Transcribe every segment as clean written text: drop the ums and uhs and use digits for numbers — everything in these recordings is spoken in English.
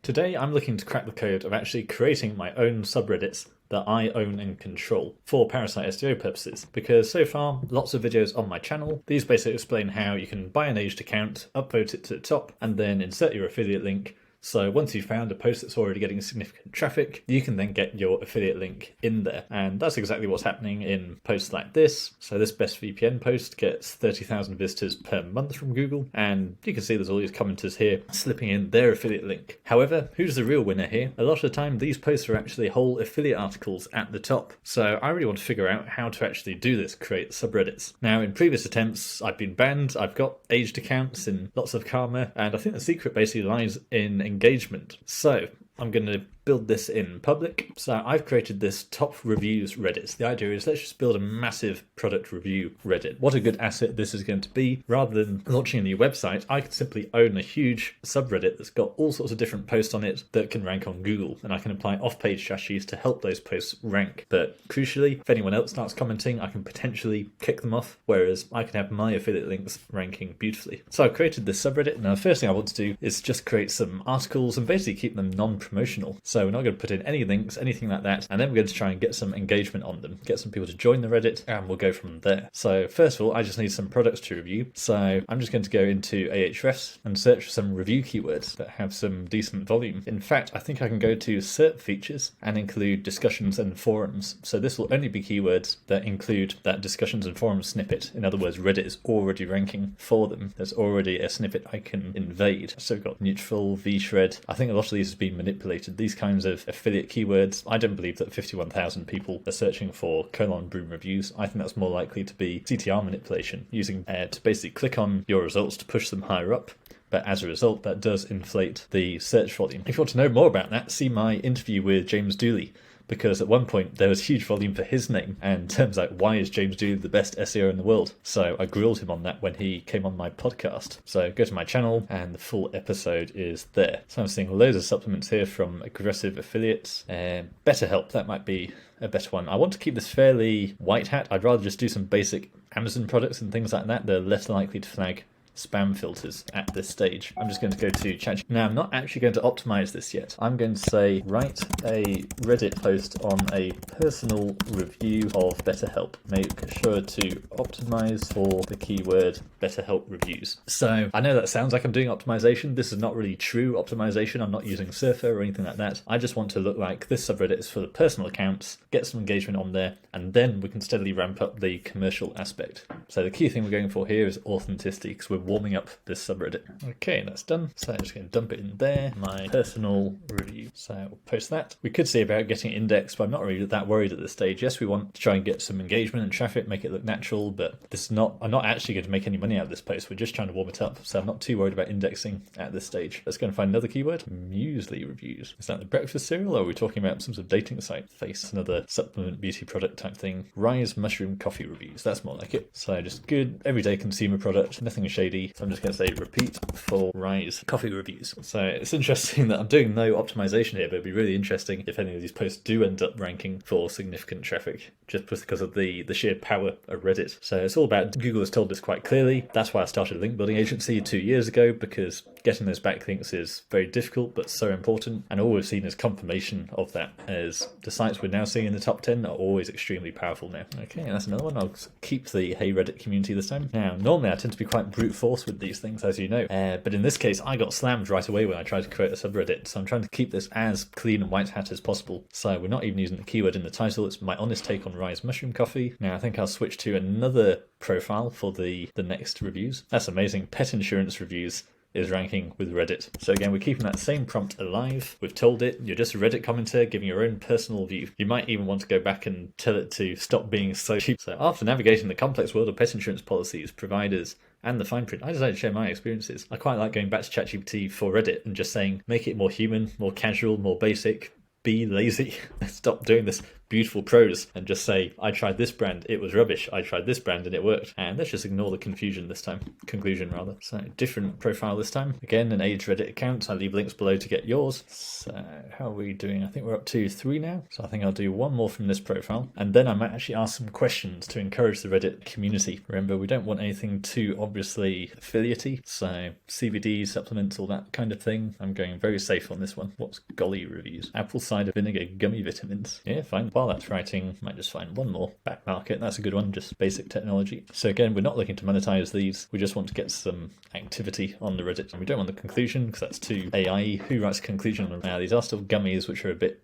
Today I'm looking to crack the code of actually creating my own subreddits that I own and control for Parasite SEO purposes, because so far lots of videos on my channel, these basically explain how you can buy an aged account, upvote it to the top, and then insert your affiliate link. So once you've found a post that's already getting significant traffic, you can then get your affiliate link in there. And that's exactly what's happening in posts like this. So this best VPN post gets 30,000 visitors per month from Google. And you can see there's all these commenters here slipping in their affiliate link. However, who's the real winner here? A lot of the time, these posts are actually whole affiliate articles at the top. So I really want to figure out how to actually do this, create subreddits. Now, in previous attempts, I've been banned. I've got aged accounts and lots of karma. And I think the secret basically lies in engagement. So I'm going to build this in public. So I've created this top reviews Reddit. The idea is let's just build a massive product review Reddit. What a good asset this is going to be. Rather than launching a new website, I could simply own a huge subreddit that's got all sorts of different posts on it that can rank on Google, and I can apply off-page strategies to help those posts rank. But crucially, if anyone else starts commenting, I can potentially kick them off, whereas I can have my affiliate links ranking beautifully. So I've created this subreddit. Now the first thing I want to do is just create some articles and basically keep them non-promotional. So we're not going to put in any links, anything like that, and then we're going to try and get some engagement on them, get some people to join the Reddit, and we'll go from there. So first of all, I just need some products to review. So I'm just going to go into Ahrefs and search for some review keywords that have some decent volume. In fact, I think I can go to SERP features and include discussions and forums. So this will only be keywords that include that discussions and forums snippet. In other words, Reddit is already ranking for them. There's already a snippet I can invade. So we've got neutral, vshred. I think a lot of these have been manipulated. These kinds of affiliate keywords, I don't believe that 51,000 people are searching for broom reviews. I think that's more likely to be CTR manipulation, using to basically click on your results to push them higher up. But as a result, that does inflate the search volume. If you want to know more about that, see my interview with James Dooley, because at one point there was huge volume for his name, and turns out, why is James Dooley the best SEO in the world? So I grilled him on that when he came on my podcast. So go to my channel and the full episode is there. So I'm seeing loads of supplements here from aggressive affiliates. BetterHelp, that might be a better one. I want to keep this fairly white hat. I'd rather just do some basic Amazon products and things like that. They're less likely to flag spam filters at this stage. I'm just going to go to ChatGPT. Now, I'm not actually going to optimize this yet. I'm going to say, write a Reddit post on a personal review of BetterHelp. Make sure to optimize for the keyword BetterHelp reviews. So I know that sounds like I'm doing optimization. This is not really true optimization. I'm not using Surfer or anything like that. I just want to look like this subreddit is for the personal accounts, get some engagement on there, and then we can steadily ramp up the commercial aspect. So the key thing we're going for here is authenticity, because we're warming up this subreddit. Okay, that's done. So I'm just going to dump it in there, my personal review. So we'll post that. We could see about getting indexed, but I'm not really that worried at this stage. Yes, we want to try and get some engagement and traffic, make it look natural, but this is not, I'm not actually going to make any money out of this post. We're just trying to warm it up. So I'm not too worried about indexing at this stage. Let's go and find another keyword. Muesli reviews. Is that the breakfast cereal, or are we talking about some sort of dating site? Face, another supplement beauty product type thing. Rise mushroom coffee reviews. That's more like it. So just good everyday consumer product, nothing shady. So I'm just going to say repeat for Rise coffee reviews. So it's interesting that I'm doing no optimization here, but it'd be really interesting if any of these posts do end up ranking for significant traffic, just because of the sheer power of Reddit. So it's all about, Google has told us quite clearly. That's why I started a link building agency 2 years ago, because getting those backlinks is very difficult, but so important. And all we've seen is confirmation of that, as the sites we're now seeing in the top 10 are always extremely powerful now. Okay, that's another one. I'll keep the Hey Reddit community this time. Now, normally I tend to be quite brute force with these things, as you know, but in this case I got slammed right away when I tried to create a subreddit, so I'm trying to keep this as clean and white hat as possible. So we're not even using the keyword in the title. It's my honest take on Rise mushroom coffee. Now I think I'll switch to another profile for the next reviews. That's amazing. Pet insurance reviews is ranking with Reddit. So again, we're keeping that same prompt alive. We've told it you're just a Reddit commenter giving your own personal view. You might even want to go back and tell it to stop being so cheap. So after navigating the complex world of pet insurance policies, providers, and the fine print, I decided to share my experiences. I quite like going back to ChatGPT for Reddit and just saying, make it more human, more casual, more basic, be lazy. Stop doing this beautiful prose and just say, I tried this brand, it was rubbish. I tried this brand and it worked. And let's just ignore the confusion this time. Conclusion rather. So different profile this time. Again, an age Reddit account. I leave links below to get yours. So how are we doing? I think we're up to 3 now. So I think I'll do one more from this profile. And then I might actually ask some questions to encourage the Reddit community. Remember, we don't want anything too obviously affiliate-y. So CBD, supplements, all that kind of thing. I'm going very safe on this one. What's golly reviews? Apple cider vinegar gummy vitamins. Yeah, fine. While that's writing, might just find one more. Back market. That's a good one. Just basic technology. So again, we're not looking to monetize these. We just want to get some activity on the Reddit. And we don't want the conclusion because that's too AI. Who writes a conclusion on now? These are still gummies, which are a bit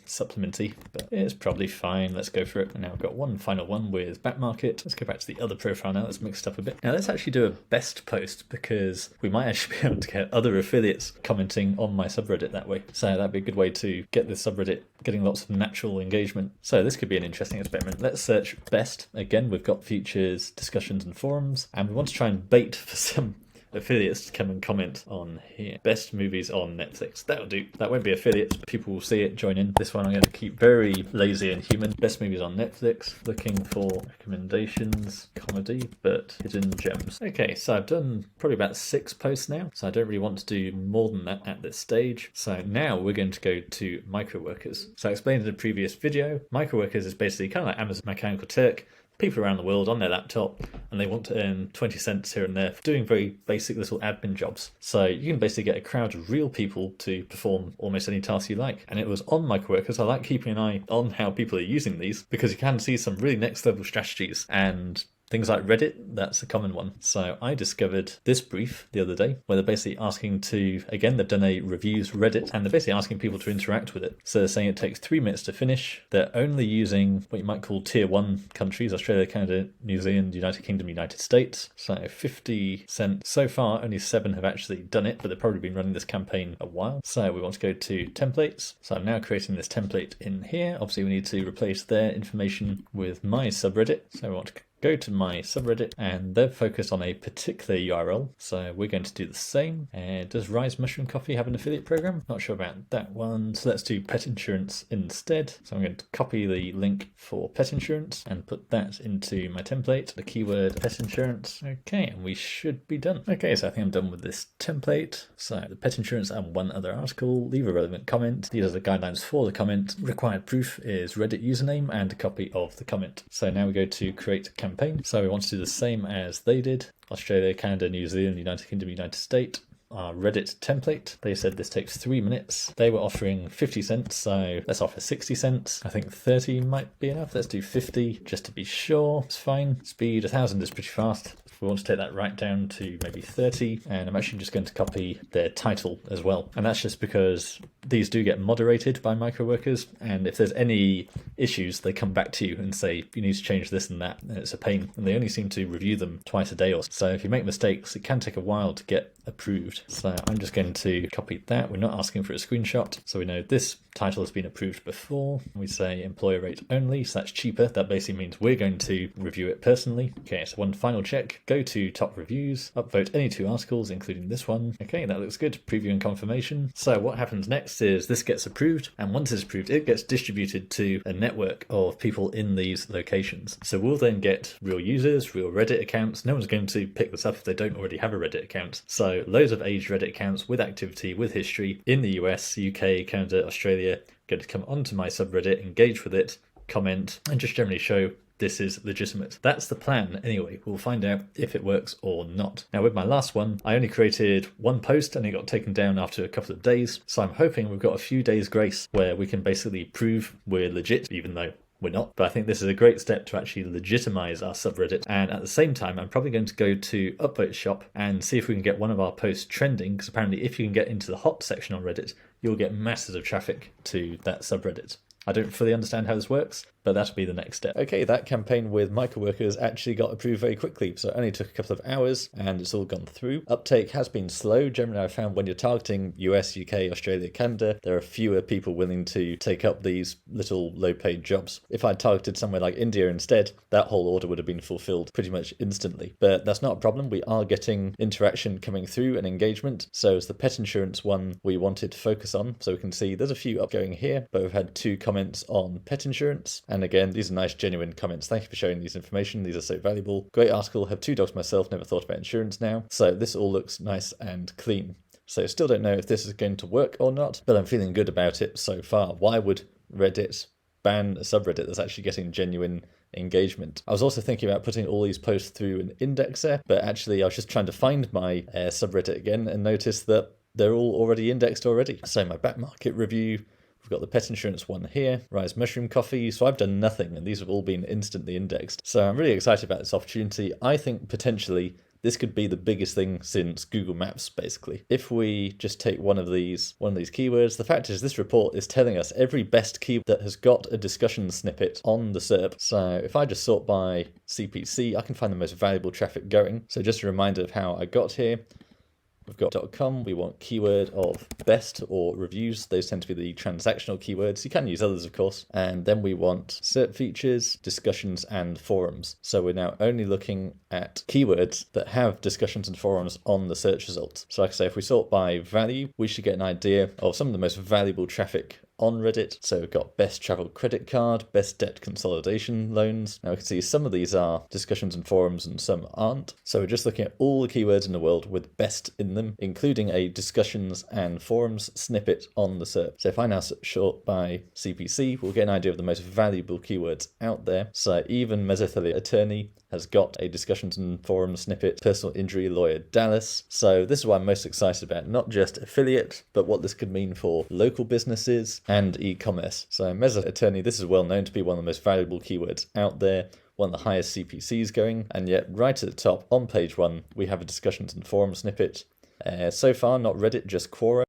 supplementy, but it's probably fine. Let's go for it. And now I've got one final one with back market. Let's go back to the other profile now. Let's mix it up a bit. Now let's actually do a best post because we might actually be able to get other affiliates commenting on my subreddit that way. So that'd be a good way to get this subreddit getting lots of natural engagement. So this could be an interesting experiment. Let's search best. Again, we've got features, discussions and forums, and we want to try and bait for some affiliates to come and comment on here. Best movies on Netflix. That'll do. That won't be affiliates. People will see it, join in. This one I'm going to keep very lazy and human. Best movies on Netflix. Looking for recommendations, comedy, but hidden gems. Okay, so I've done probably about 6 posts now, so I don't really want to do more than that at this stage. So now we're going to go to microworkers. So I explained in a previous video, microworkers is basically kind of like Amazon Mechanical Turk. People around the world on their laptop and they want to earn 20 cents here and there for doing very basic little admin jobs. So you can basically get a crowd of real people to perform almost any task you like. And it was on microworkers. I like keeping an eye on how people are using these because you can see some really next level strategies and things like Reddit, that's a common one. So I discovered this brief the other day where they're basically asking to, again, they've done a reviews Reddit and they're basically asking people to interact with it. So they're saying it takes 3 minutes to finish. They're only using what you might call tier 1 countries, Australia, Canada, New Zealand, United Kingdom, United States. So 50 cents. So far, only 7 have actually done it, but they've probably been running this campaign a while. So we want to go to templates. So I'm now creating this template in here. Obviously, we need to replace their information with my subreddit. So we want to go to my subreddit and they're focused on a particular URL. So we're going to do the same. Does Rise Mushroom Coffee have an affiliate program? Not sure about that one. So let's do pet insurance instead. So I'm going to copy the link for pet insurance and put that into my template. The keyword pet insurance. Okay, and we should be done. Okay, so I think I'm done with this template. So the pet insurance and one other article. Leave a relevant comment. These are the guidelines for the comment. Required proof is Reddit username and a copy of the comment. So now we go to create a campaign. So we want to do the same as they did. Australia, Canada, New Zealand, United Kingdom, United States. Our Reddit template. They said this takes 3 minutes. They were offering 50 cents, so let's offer 60 cents. I think 30 might be enough. Let's do 50 just to be sure. It's fine. Speed 1000 is pretty fast. We want to take that right down to maybe 30, and I'm actually just going to copy their title as well. And that's just because these do get moderated by microworkers, and if there's any issues, they come back to you and say, you need to change this and that, and it's a pain. And they only seem to review them twice a day or so. So if you make mistakes, it can take a while to get approved. So I'm just going to copy that. We're not asking for a screenshot, so we know this title has been approved before. We say employer rate only, so that's cheaper. That basically means we're going to review it personally. Okay, so one final check. Go to top reviews, upvote any 2 articles, including this one. Okay, that looks good. Preview and confirmation. So what happens next is this gets approved, and once it's approved, it gets distributed to a network of people in these locations. So we'll then get real users, real Reddit accounts. No one's going to pick this up if they don't already have a Reddit account. So loads of aged Reddit accounts with activity, with history in the US, UK, Canada, Australia, going to come onto my subreddit, engage with it, comment, and just generally show this is legitimate. That's the plan anyway. We'll find out if it works or not. Now with my last one, I only created 1 post and it got taken down after a couple of days. So I'm hoping we've got a few days grace where we can basically prove we're legit, even though we're not. But I think this is a great step to actually legitimize our subreddit. And at the same time, I'm probably going to go to Upvote Shop and see if we can get one of our posts trending, because apparently if you can get into the hot section on Reddit, you'll get masses of traffic to that subreddit. I don't fully understand how this works, but that'll be the next step. Okay, that campaign with microworkers actually got approved very quickly, so it only took a couple of hours and it's all gone through. Uptake has been slow. Generally, I found when you're targeting US, UK, Australia, Canada, there are fewer people willing to take up these little low-paid jobs. If I'd targeted somewhere like India instead, that whole order would have been fulfilled pretty much instantly. But that's not a problem. We are getting interaction coming through and engagement. So it's the pet insurance one we wanted to focus on. So we can see there's a few upgoing here, but we've had 2 comments on pet insurance. And again, these are nice, genuine comments. Thank you for sharing these information. These are so valuable. Great article. Have 2 dogs myself. Never thought about insurance now. So this all looks nice and clean. So still don't know if this is going to work or not, but I'm feeling good about it so far. Why would Reddit ban a subreddit that's actually getting genuine engagement? I was also thinking about putting all these posts through an indexer, but actually I was just trying to find my subreddit again and noticed that they're all already indexed already. So my back market review, we've got the pet insurance one here, Rise Mushroom Coffee. So I've done nothing and these have all been instantly indexed. So I'm really excited about this opportunity. I think potentially this could be the biggest thing since Google Maps, basically. If we just take one of these keywords, the fact is this report is telling us every best keyword that has got a discussion snippet on the SERP. So if I just sort by CPC, I can find the most valuable traffic going. So just a reminder of how I got here. We've got .com, we want keyword of best or reviews. Those tend to be the transactional keywords. You can use others, of course. And then we want SERP features, discussions, and forums. So we're now only looking at keywords that have discussions and forums on the search results. So like I say, if we sort by value, we should get an idea of some of the most valuable traffic on Reddit. So we've got best travel credit card, best debt consolidation loans. Now we can see some of these are discussions and forums and some aren't. So we're just looking at all the keywords in the world with best in them, including a discussions and forums snippet on the SERP. So if I now sort by CPC, we'll get an idea of the most valuable keywords out there. So even mesothelioma attorney has got a discussions and forums snippet, personal injury lawyer Dallas. So this is what I'm most excited about, not just affiliate, but what this could mean for local businesses and e-commerce. So mesothelioma attorney, this is well known to be one of the most valuable keywords out there, one of the highest CPCs going, and yet right at the top on page 1, we have a discussions and forum snippet. So far, not Reddit, just Quora.